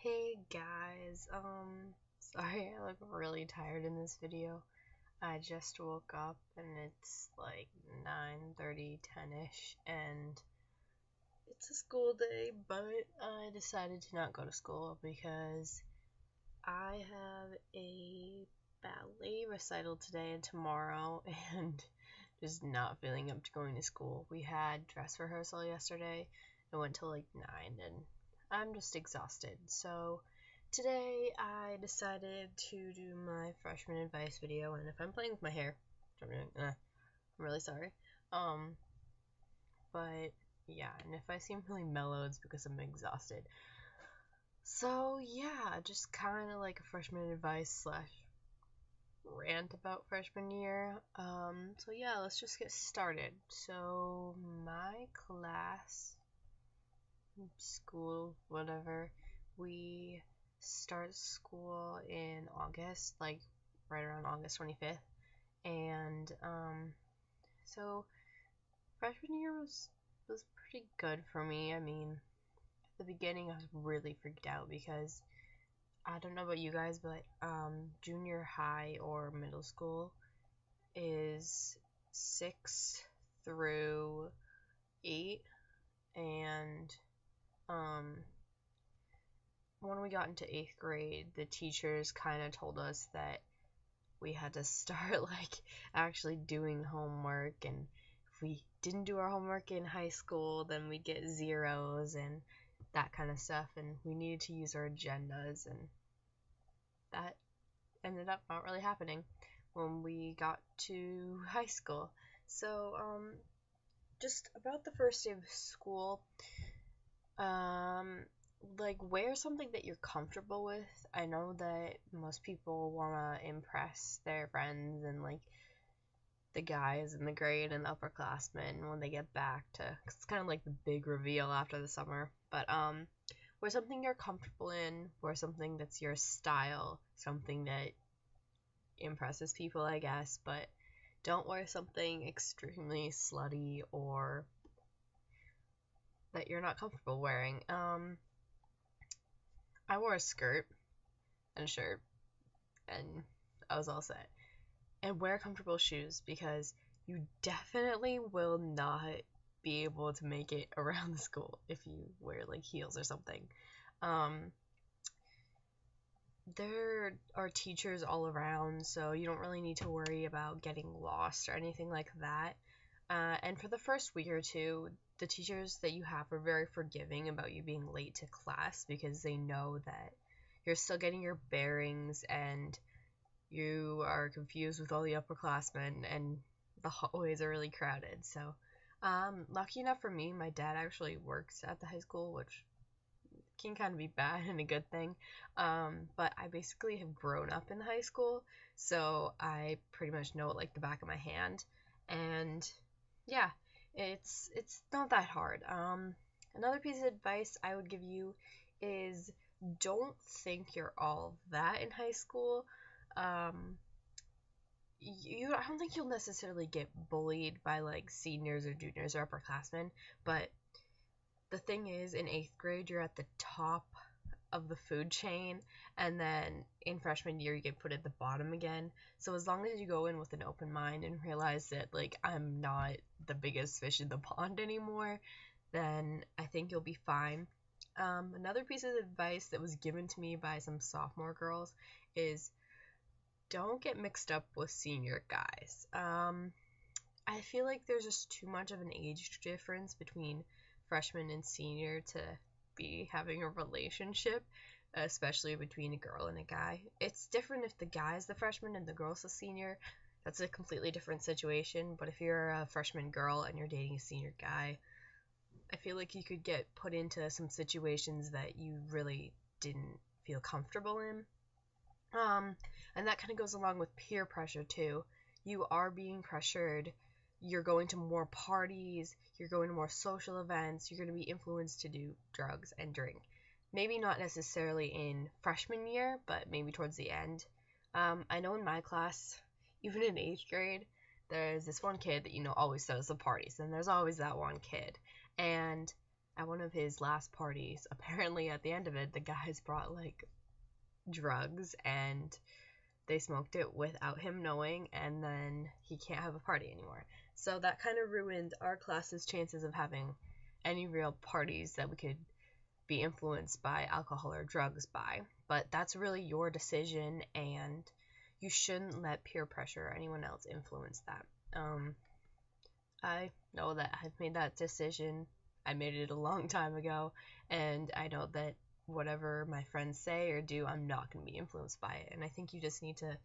Hey guys, sorry I look really tired in this video. I just woke up and it's like 9:30, 10ish, and it's a school day, but I decided to not go to school because I have a ballet recital today and tomorrow, and just not feeling up to going to school. We had dress rehearsal yesterday. It went till like 9, and I'm just exhausted. So today I decided to do my freshman advice video, and if I'm playing with my hair, which I'm doing, I'm really sorry. Um, but yeah, and if I seem really mellow, it's because I'm exhausted. So yeah, just kind of like a freshman advice slash rant about freshman year. So yeah, let's just get started. So my class, school, whatever, we start school in August, like right around August 25th. And so freshman year was pretty good for me. I mean, at the beginning I was really freaked out because I don't know about you guys, but junior high or middle school is 6 through 8, and um, when we got into 8th grade, the teachers kind of told us that we had to start like actually doing homework, and if we didn't do our homework in high school, then we'd get zeros and that kind of stuff, and we needed to use our agendas, and that ended up not really happening when we got to high school. So, just about the first day of school, like wear something that you're comfortable with. I know that most people want to impress their friends and like the guys in the grade and the upperclassmen when they get back to, 'cause it's kind of like the big reveal after the summer. But wear something you're comfortable in, wear something that's your style, something that impresses people, I guess, but don't wear something extremely slutty or that you're not comfortable wearing. I wore a skirt and a shirt, and I was all set. And wear comfortable shoes because you definitely will not be able to make it around the school if you wear like heels or something. Um, there are teachers all around, so you don't really need to worry about getting lost or anything like that. And for the first week or two, the teachers that you have are very forgiving about you being late to class because they know that you're still getting your bearings and you are confused with all the upperclassmen and the hallways are really crowded. So, lucky enough for me, my dad actually works at the high school, which can kind of be bad and a good thing. But I basically have grown up in high school, so I pretty much know it like the back of my hand. And yeah, it's not that hard. Another piece of advice I would give you is don't think you're all that in high school. Um, I don't think you'll necessarily get bullied by like seniors or juniors or upperclassmen, but the thing is, in 8th grade, you're at the top of the food chain, and then in freshman year, you get put at the bottom again. So as long as you go in with an open mind and realize that, like, I'm not the biggest fish in the pond anymore, then I think you'll be fine. Another piece of advice that was given to me by some sophomore girls is don't get mixed up with senior guys. I feel like there's just too much of an age difference between freshman and senior to be having a relationship, especially between a girl and a guy. It's different if the guy's the freshman and the girl's the senior. That's a completely different situation. But if you're a freshman girl and you're dating a senior guy, I feel like you could get put into some situations that you really didn't feel comfortable in. And that kind of goes along with peer pressure too. You are being pressured. You're going to more parties, you're going to more social events, you're going to be influenced to do drugs and drink. Maybe not necessarily in freshman year, but maybe towards the end. I know in my class, even in 8th grade, there's this one kid that, always throws the parties, and there's always that one kid. And at one of his last parties, apparently at the end of it, the guys brought like drugs and they smoked it without him knowing, and then he can't have a party anymore. So that kind of ruined our class's chances of having any real parties that we could be influenced by alcohol or drugs by. But that's really your decision, and you shouldn't let peer pressure or anyone else influence that. I know that I've made that decision. I made it a long time ago, and I know that whatever my friends say or do, I'm not going to be influenced by it. And I think you just need to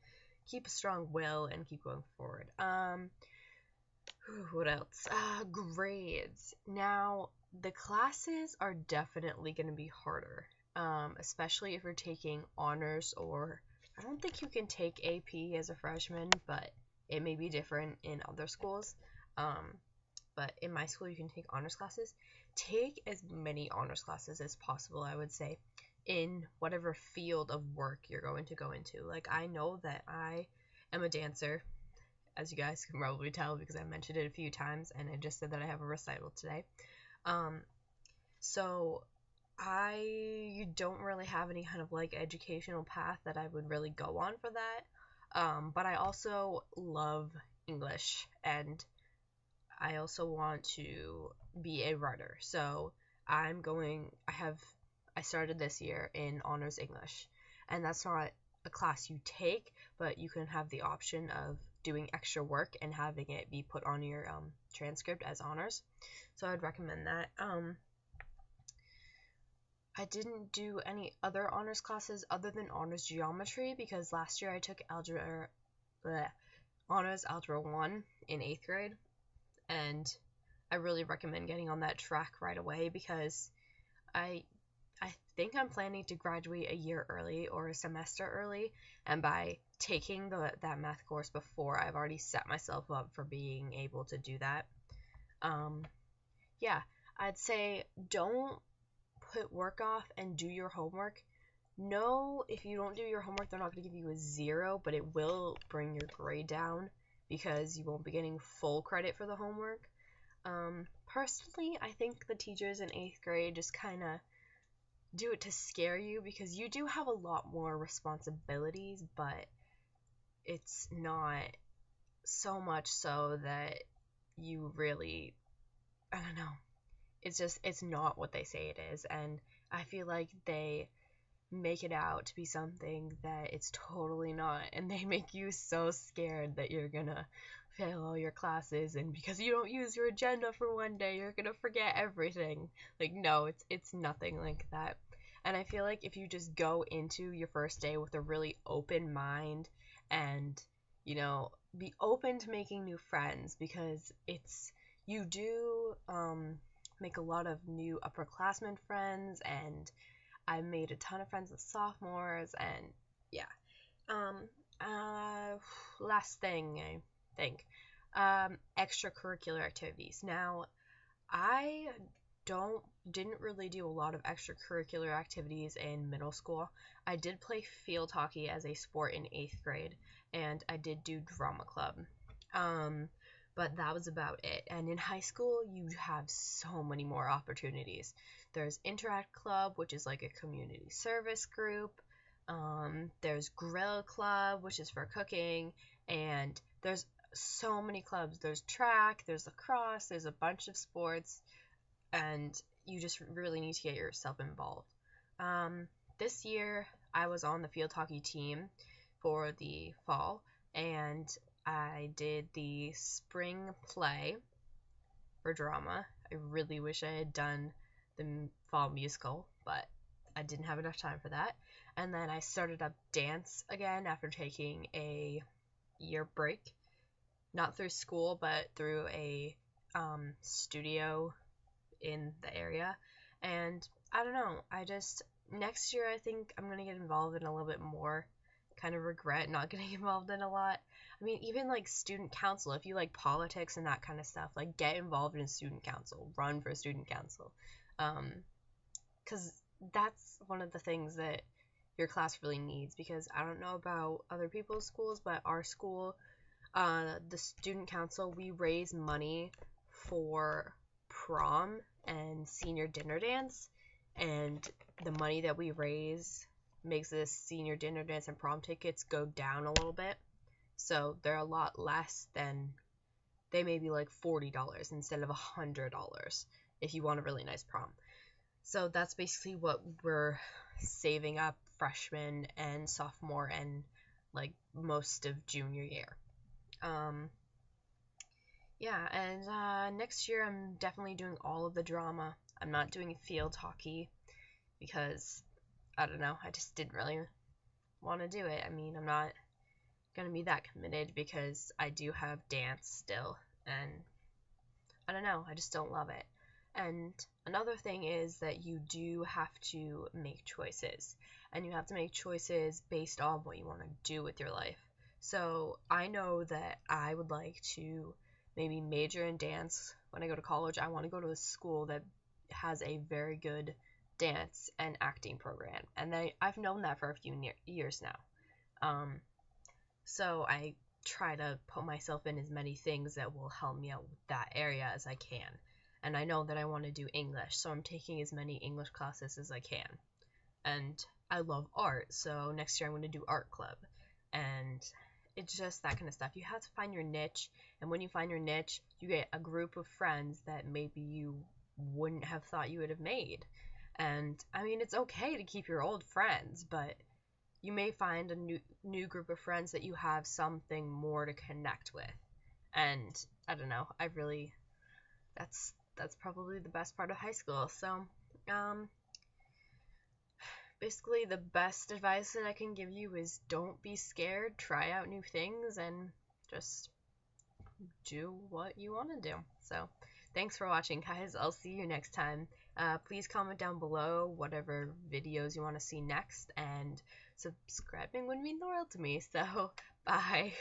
keep a strong will and keep going forward. What else? Grades. Now, the classes are definitely going to be harder, especially if you're taking honors, or I don't think you can take AP as a freshman, but it may be different in other schools. But in my school, you can take honors classes. Take as many honors classes as possible, I would say, in whatever field of work you're going to go into. Like, I know that I am a dancer, as you guys can probably tell because I mentioned it a few times, and I just said that I have a recital today. So I don't really have any kind of like educational path that I would really go on for that. But I also love English, and I also want to be a writer. So I started this year in honors English, and that's not a class you take, but you can have the option of doing extra work and having it be put on your transcript as honors. So I'd recommend that. I didn't do any other honors classes other than honors geometry because last year I took honors algebra 1 in 8th grade, and I really recommend getting on that track right away because I think I'm planning to graduate a year early or a semester early, and by taking that math course before, I've already set myself up for being able to do that. Yeah, I'd say don't put work off and do your homework. No, if you don't do your homework, they're not going to give you a 0, but it will bring your grade down because you won't be getting full credit for the homework. Personally, I think the teachers in 8th grade just kind of do it to scare you because you do have a lot more responsibilities, but it's not so much so that you really, I don't know, it's not what they say it is, and I feel like they make it out to be something that it's totally not, and they make you so scared that you're gonna fail all your classes, and because you don't use your agenda for one day, you're gonna forget everything. Like, no, it's nothing like that. And I feel like if you just go into your first day with a really open mind and, be open to making new friends, because you do make a lot of new upperclassmen friends, and I made a ton of friends with sophomores, and yeah. Last thing, I think. Extracurricular activities. Now, I didn't really do a lot of extracurricular activities in middle school. I did play field hockey as a sport in 8th grade, and I did do drama club. But that was about it. And in high school, you have so many more opportunities. There's Interact Club, which is like a community service group. There's Grill Club, which is for cooking, and there's so many clubs. There's track, there's lacrosse, there's a bunch of sports, and you just really need to get yourself involved. This year, I was on the field hockey team for the fall, and I did the spring play for drama. I really wish I had done the fall musical, but I didn't have enough time for that. And then I started up dance again after taking a year break, not through school, but through a studio in the area. And I don't know, next year I think I'm going to get involved in a little bit more. Kind of regret not getting involved in a lot. I mean, even like student council, if you like politics and that kind of stuff, like get involved in student council, run for student council. Because that's one of the things that your class really needs, because I don't know about other people's schools, but our school, the student council, we raise money for prom and senior dinner dance, and the money that we raise makes this senior dinner dance and prom tickets go down a little bit. So they're a lot less than, they may be like $40 instead of $100 if you want a really nice prom. So that's basically what we're saving up freshman and sophomore and like most of junior year. Yeah, and next year I'm definitely doing all of the drama. I'm not doing field hockey because, I don't know, I just didn't really want to do it. I mean, I'm not going to be that committed because I do have dance still, and I don't know, I just don't love it. And another thing is that you do have to make choices, and you have to make choices based on what you want to do with your life. So I know that I would like to maybe major in dance when I go to college. I want to go to a school that has a very good dance and acting program, and I've known that for a few years now. So I try to put myself in as many things that will help me out with that area as I can. And I know that I want to do English, so I'm taking as many English classes as I can. And I love art, so next year I'm going to do art club. And it's just that kind of stuff. You have to find your niche, and when you find your niche, you get a group of friends that maybe you wouldn't have thought you would have made. And I mean, it's okay to keep your old friends, but you may find a new group of friends that you have something more to connect with. And I don't know, that's probably the best part of high school. So basically the best advice that I can give you is don't be scared, try out new things, and just do what you want to do. So thanks for watching, guys. I'll see you next time. Please comment down below whatever videos you want to see next, and subscribing would mean the world to me. So bye.